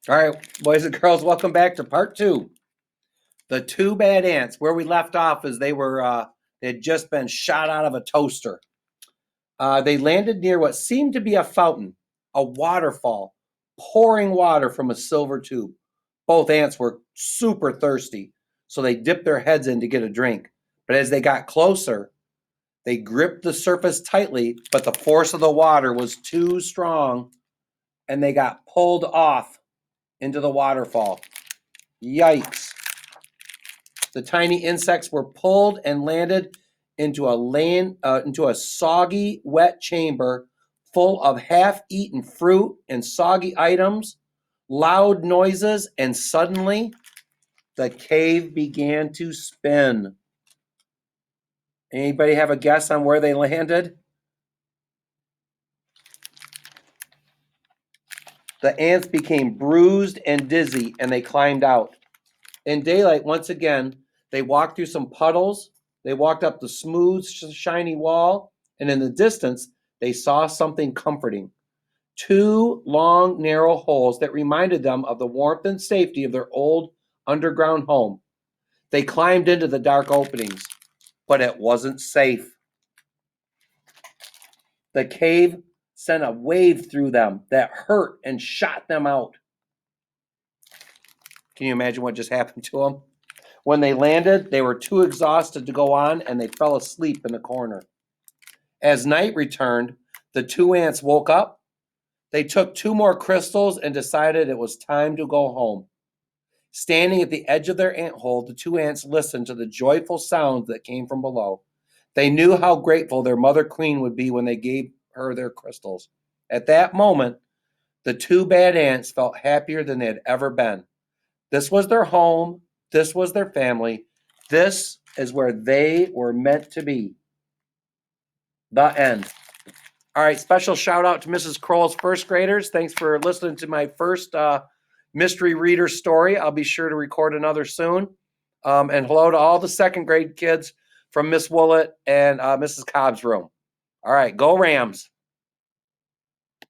All right, boys and girls, welcome back to part two. The two bad ants. Where we left off is they had just been shot out of a toaster. They landed near what seemed to be a fountain, a waterfall, pouring water from a silver tube. Both ants were super thirsty, so they dipped their heads in to get a drink. But as they got closer, they gripped the surface tightly, but the force of the water was too strong, and they got pulled off into the waterfall. Yikes. The tiny insects were pulled and landed into a soggy, wet chamber full of half-eaten fruit and soggy items, loud noises, and suddenly the cave began to spin. Anybody have a guess on where they landed? The ants became bruised and dizzy, and they climbed out. In daylight, once again, they walked through some puddles. They walked up the smooth, shiny wall, and in the distance, they saw something comforting. Two long, narrow holes that reminded them of the warmth and safety of their old underground home. They climbed into the dark openings, but it wasn't safe. The cave sent a wave through them that hurt and shot them out. Can you imagine what just happened to them? When they landed, they were too exhausted to go on, and they fell asleep in the corner. As night returned, the two ants woke up. They took two more crystals and decided it was time to go home. Standing at the edge of their ant hole, the two ants listened to the joyful sounds that came from below. They knew how grateful their mother queen would be when they gave her their crystals. At that moment, the two bad ants felt happier than they had ever been. This was their home. This was their family. This is where they were meant to be. The end. All right, special shout out to Mrs. Kroll's first graders. Thanks for listening to my first mystery reader story. I'll be sure to record another soon. And hello to all the second grade kids from Miss Willett and Mrs. Cobb's room. All right, go Rams.